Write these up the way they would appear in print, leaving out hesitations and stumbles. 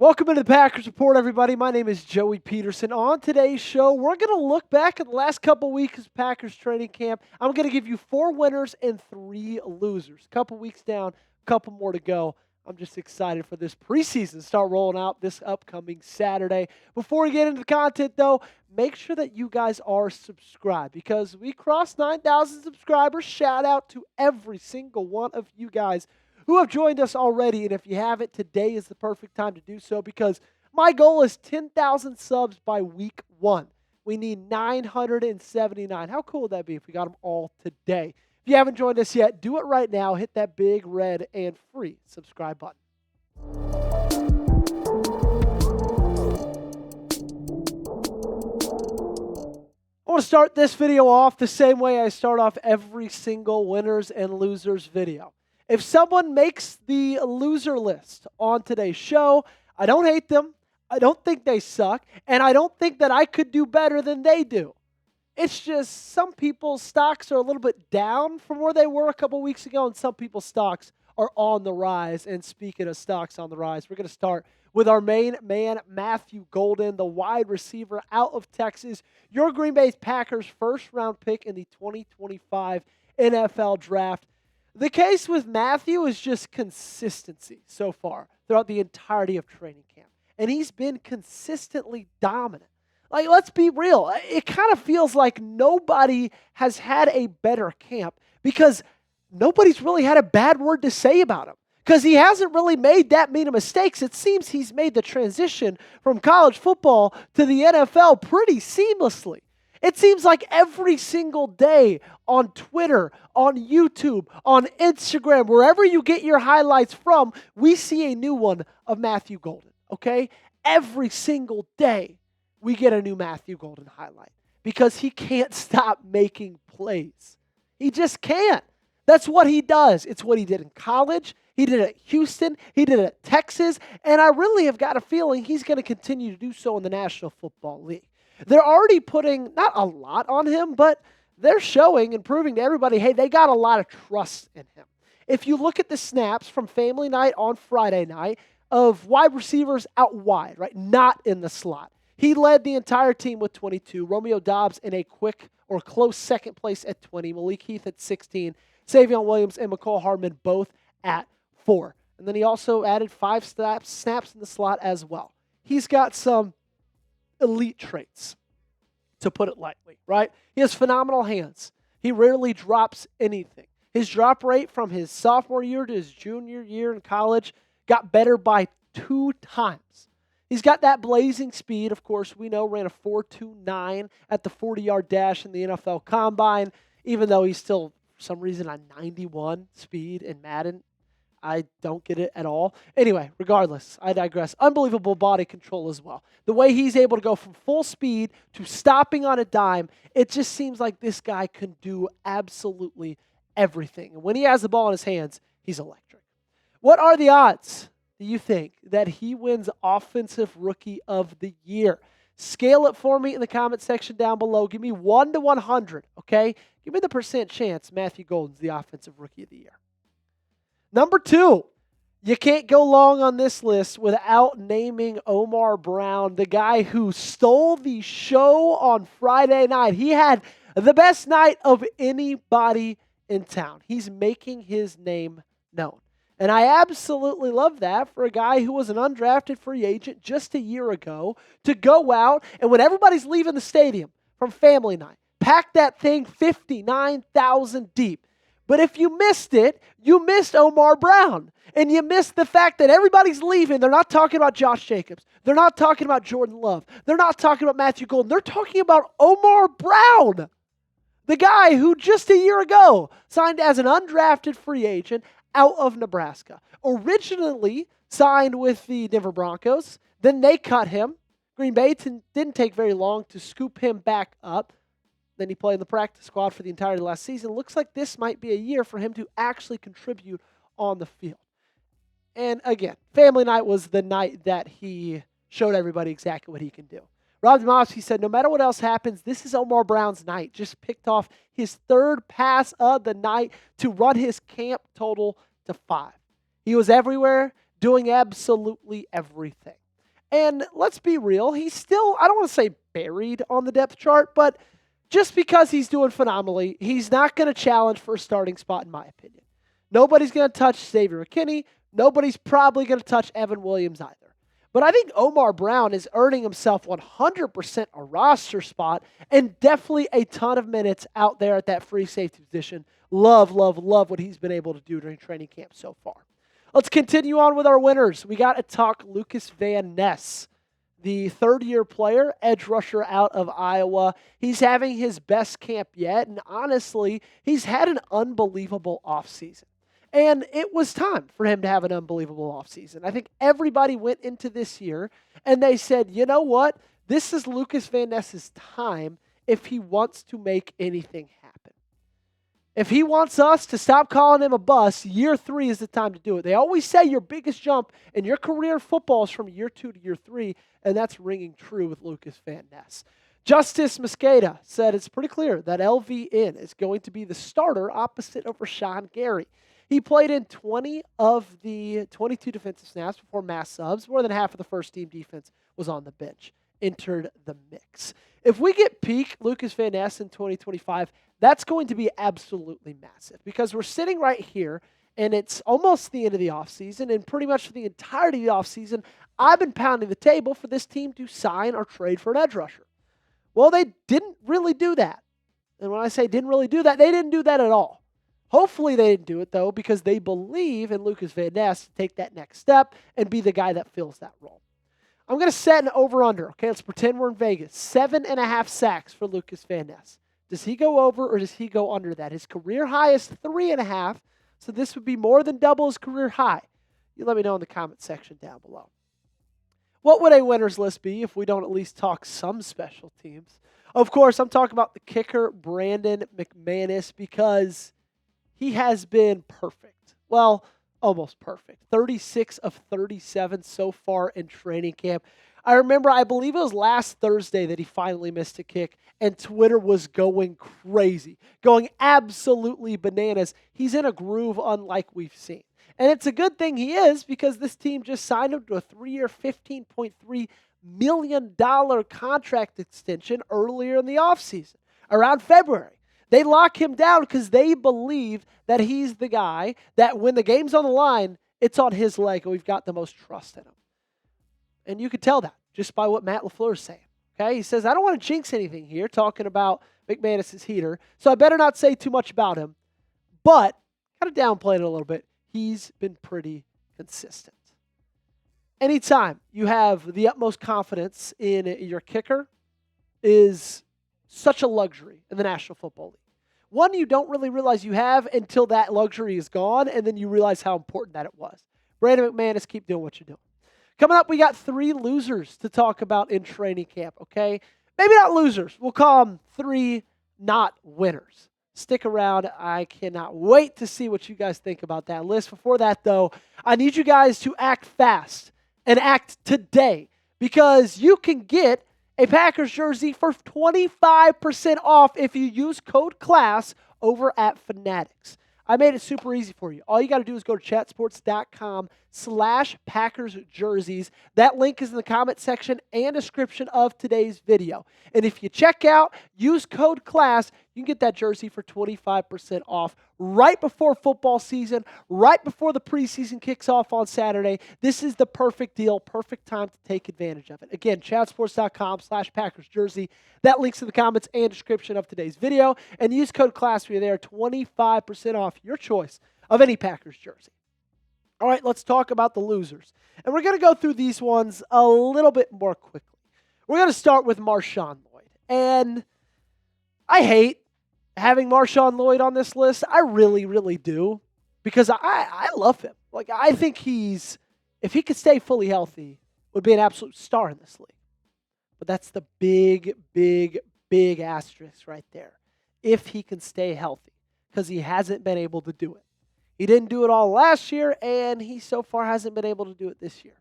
Welcome into the Packers Report, everybody. My name is Joey Petersen. On today's show, we're going to look back at the last couple weeks of Packers training camp. I'm going to give you 4 winners and 3 losers. A couple weeks down, a couple more to go. I'm just excited for this preseason to start rolling out this upcoming Saturday. Before we get into the content, though, make sure that you guys are subscribed because we crossed 9,000 subscribers. Shout out to every single one of you guys who have joined us already. And if you haven't, today is the perfect time to do so because my goal is 10,000 subs by week 1. We need 979. How cool would that be if we got them all today? If you haven't joined us yet, do it right now. Hit that big red and free subscribe button. I want to start this video off the same way I start off every single winners and losers video. If someone makes the loser list on today's show, I don't hate them, I don't think they suck, and I don't think that I could do better than they do. It's just some people's stocks are a little bit down from where they were a couple weeks ago, and some people's stocks are on the rise. And speaking of stocks on the rise, we're going to start with our main man, Matthew Golden, the wide receiver out of Texas, your Green Bay Packers first-round pick in the 2025 NFL Draft. The case with Matthew is just consistency so far throughout the entirety of training camp. And he's been consistently dominant. Like, let's be real. It kind of feels like nobody has had a better camp because nobody's really had a bad word to say about him. Because he hasn't really made that many mistakes. It seems he's made the transition from college football to the NFL pretty seamlessly. It seems like every single day on Twitter, on YouTube, on Instagram, wherever you get your highlights from, we see a new one of Matthew Golden, okay? Every single day we get a new Matthew Golden highlight because he can't stop making plays. He just can't. That's what he does. It's what he did in college. He did it at Houston. He did it at Texas. And I really have got a feeling he's going to continue to do so in the National Football League. They're already putting not a lot on him, but they're showing and proving to everybody, hey, they got a lot of trust in him. If you look at the snaps from family night on Friday night of wide receivers out wide, right, not in the slot, he led the entire team with 22. Romeo Doubs in a quick or close second place at 20. Malik Heath at 16. Savion Williams and McCall Hardman both at 4. And then he also added 5 snaps in the slot as well. He's got some elite traits, to put it lightly, right? He has phenomenal hands. He rarely drops anything. His drop rate from his sophomore year to his junior year in college got better by 2 times. He's got that blazing speed. Of course, we know ran a 4.29 at the 40-yard dash in the NFL Combine, even though he's still, for some reason, on 91 speed in Madden. I don't get it at all. Anyway, regardless, I digress. Unbelievable body control as well. The way he's able to go from full speed to stopping on a dime, it just seems like this guy can do absolutely everything. And when he has the ball in his hands, he's electric. What are the odds, do you think, that he wins Offensive Rookie of the Year? Scale it for me in the comment section down below. Give me 1 to 100, okay? Give me the percent chance Matthew Golden's the Offensive Rookie of the Year. Number 2, you can't go long on this list without naming Omar Brown, the guy who stole the show on Friday night. He had the best night of anybody in town. He's making his name known. And I absolutely love that for a guy who was an undrafted free agent just a year ago to go out and when everybody's leaving the stadium from family night, pack that thing 59,000 deep. But if you missed it, you missed Omar Brown. And you missed the fact that everybody's leaving. They're not talking about Josh Jacobs. They're not talking about Jordan Love. They're not talking about Matthew Golden. They're talking about Omar Brown, the guy who just a year ago signed as an undrafted free agent out of Nebraska. Originally signed with the Denver Broncos. Then they cut him. Green Bay didn't take very long to scoop him back up. Then he played in the practice squad for the entirety of last season. Looks like this might be a year for him to actually contribute on the field. And again, family night was the night that he showed everybody exactly what he can do. Rob Demovsky said, no matter what else happens, this is Omar Brown's night. Just picked off his 3rd pass of the night to run his camp total to 5. He was everywhere, doing absolutely everything. And let's be real, he's still, I don't want to say buried on the depth chart, but just because he's doing phenomenally, he's not going to challenge for a starting spot, in my opinion. Nobody's going to touch Xavier McKinney. Nobody's probably going to touch Evan Williams either. But I think Omar Brown is earning himself 100% a roster spot and definitely a ton of minutes out there at that free safety position. Love what he's been able to do during training camp so far. Let's continue on with our winners. We got to talk Lukas Van Ness, the third-year player, edge rusher out of Iowa. He's having his best camp yet, and honestly, he's had an unbelievable offseason. And it was time for him to have an unbelievable offseason. I think everybody went into this year and they said, you know what? This is Lukas Van Ness's time if he wants to make anything happen. If he wants us to stop calling him a bust, year 3 is the time to do it. They always say your biggest jump in your career in football is from year 2 to year 3, and that's ringing true with Lukas Van Ness. Justice Mosqueda said it's pretty clear that LVN is going to be the starter opposite of Rashawn Gary. He played in 20 of the 22 defensive snaps before mass subs. More than half of the first-team defense was on the bench, entered the mix. If we get peak Lukas Van Ness in 2025, that's going to be absolutely massive because we're sitting right here, and it's almost the end of the offseason, and pretty much for the entirety of the offseason, I've been pounding the table for this team to sign or trade for an edge rusher. Well, they didn't really do that. And when I say didn't really do that, they didn't do that at all. Hopefully they didn't do it, though, because they believe in Lukas Van Ness to take that next step and be the guy that fills that role. I'm going to set an over-under. Okay, let's pretend we're in Vegas. 7.5 sacks for Lukas Van Ness. Does he go over or does he go under that? His career high is 3.5, so this would be more than double his career high. You let me know in the comment section down below. What would a winner's list be if we don't at least talk some special teams? Of course, I'm talking about the kicker, Brandon McManus, because he has been perfect. Well, almost perfect. 36 of 37 so far in training camp. I remember, I believe it was last Thursday that he finally missed a kick, and Twitter was going crazy, going absolutely bananas. He's in a groove unlike we've seen. And it's a good thing he is because this team just signed him to a 3-year, $15.3 million contract extension earlier in the offseason, around February. They lock him down because they believe that he's the guy that when the game's on the line, it's on his leg, and we've got the most trust in him. And you could tell that just by what Matt LaFleur is saying. Okay, he says, I don't want to jinx anything here, talking about McManus' heater, so I better not say too much about him. But, kind of downplay it a little bit, he's been pretty consistent. Anytime you have the utmost confidence in your kicker is such a luxury in the National Football League. One you don't really realize you have until that luxury is gone, and then you realize how important that it was. Brandon McManus, keep doing what you're doing. Coming up, we got 3 losers to talk about in training camp, okay? Maybe not losers. We'll call them 3 not winners. Stick around. I cannot wait to see what you guys think about that list. Before that, though, I need you guys to act fast and act today because you can get a Packers jersey for 25% off if you use code CLASS over at Fanatics. I made it super easy for you. All you got to do is go to chatsports.com/Packers jerseys. That link is in the comment section and description of today's video. And if you check out, use code CLASS, you can get that jersey for 25% off right before football season, right before the preseason kicks off on Saturday. This is the perfect deal, perfect time to take advantage of it. Again, chatsports.com/Packers jersey. That link's in the comments and description of today's video. And use code CLASS when you're there, 25% off your choice of any Packers jersey. All right, let's talk about the losers. And we're going to go through these ones a little bit more quickly. We're going to start with Marshawn Lloyd. And I hate having Marshawn Lloyd on this list. I really, really do. Because I love him. Like, I think he's, if he could stay fully healthy, would be an absolute star in this league. But that's the big, big, big asterisk right there. If he can stay healthy. Because he hasn't been able to do it. He didn't do it all last year, and he so far hasn't been able to do it this year.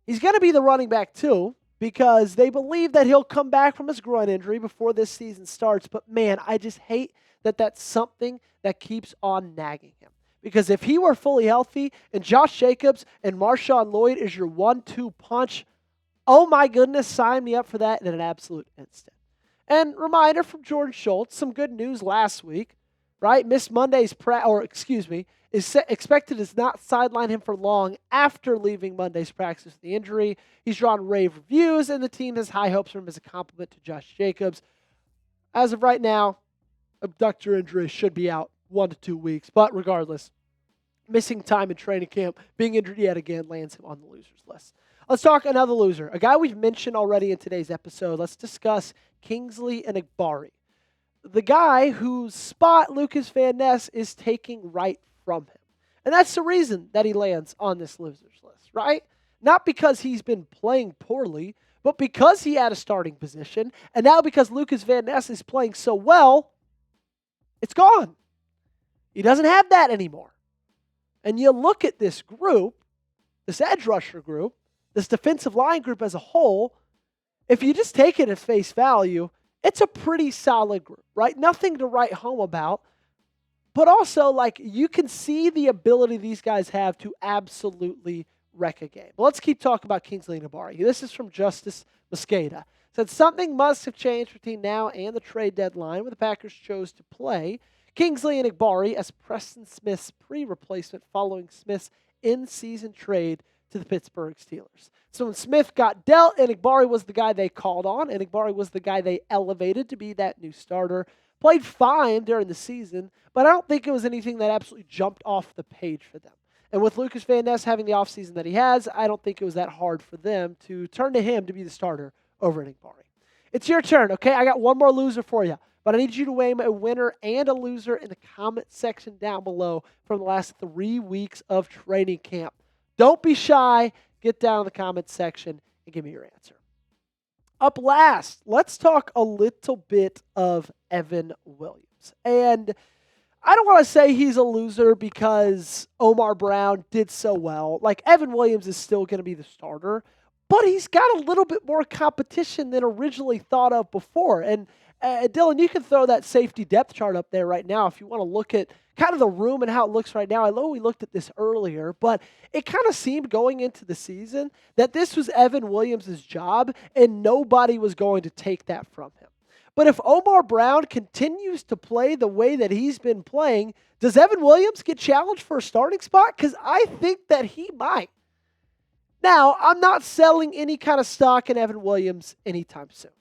He's going to be the running back, too, because they believe that he'll come back from his groin injury before this season starts. But, man, I just hate that that's something that keeps on nagging him. Because if he were fully healthy and Josh Jacobs and Marshawn Lloyd is your 1-2 punch, Oh my goodness, sign me up for that in an absolute instant. And reminder from Jordan Schultz, some good news last week, right? Missed Monday's is expected to not sideline him for long after leaving Monday's practice with the injury. He's drawn rave reviews, and the team has high hopes for him as a compliment to Josh Jacobs. As of right now, abductor injury should be out 1 to 2 weeks, but regardless, missing time in training camp, being injured yet again, lands him on the losers list. Let's talk another loser, a guy we've mentioned already in today's episode. Let's discuss Kingsley Igbari, the guy whose spot Lukas Van Ness is taking right from him. And that's the reason that he lands on this losers list, right? Not because he's been playing poorly, but because he had a starting position, and now because Lukas Van Ness is playing so well, it's gone. He doesn't have that anymore. And you look at this group, this edge rusher group, this defensive line group as a whole, if you just take it at face value, it's a pretty solid group, right? Nothing to write home about. But also, you can see the ability these guys have to absolutely wreck a game. Well, let's keep talking about Kingsley Igbari. This is from Justice Mosqueda. Said something must have changed between now and the trade deadline when the Packers chose to play Kingsley and Igbari as Preston Smith's pre-replacement following Smith's in-season trade to the Pittsburgh Steelers. So when Smith got dealt, and Igbari was the guy they called on, and Igbari was the guy they elevated to be that new starter. Played fine during the season, but I don't think it was anything that absolutely jumped off the page for them. And with Lukas Van Ness having the offseason that he has, I don't think it was that hard for them to turn to him to be the starter over Igbari. It's your turn, okay? I got one more loser for you, but I need you to name a winner and a loser in the comment section down below from the last 3 weeks of training camp. Don't be shy. Get down in the comment section and give me your answer. Up last, let's talk a little bit of Evan Williams. And I don't want to say he's a loser because Omar Brown did so well. Evan Williams is still going to be the starter, but he's got a little bit more competition than originally thought of before. And Dylan, you can throw that safety depth chart up there right now if you want to look at kind of the room and how it looks right now. I know we looked at this earlier, but it kind of seemed going into the season that this was Evan Williams' job and nobody was going to take that from him. But if Omar Brown continues to play the way that he's been playing, does Evan Williams get challenged for a starting spot? Because I think that he might. Now, I'm not selling any kind of stock in Evan Williams anytime soon.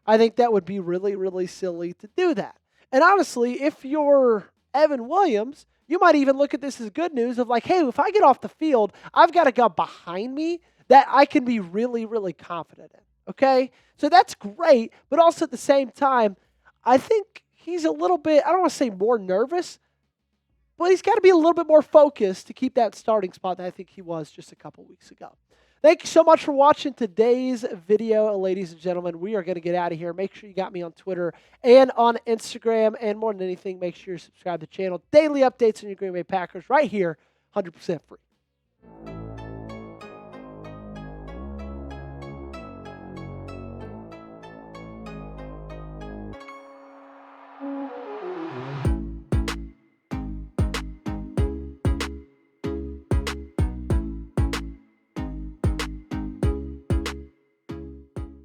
I think that would be really, really silly to do that. And honestly, if you're Evan Williams, you might even look at this as good news of hey, if I get off the field, I've got a guy behind me that I can be really, really confident in. Okay? So that's great, but also at the same time, I think he's a little bit, I don't want to say more nervous, but he's got to be a little bit more focused to keep that starting spot that I think he was just a couple weeks ago. Thank you so much for watching today's video, ladies and gentlemen. We are going to get out of here. Make sure you got me on Twitter and on Instagram. And more than anything, make sure you subscribe to the channel. Daily updates on your Green Bay Packers right here, 100% free.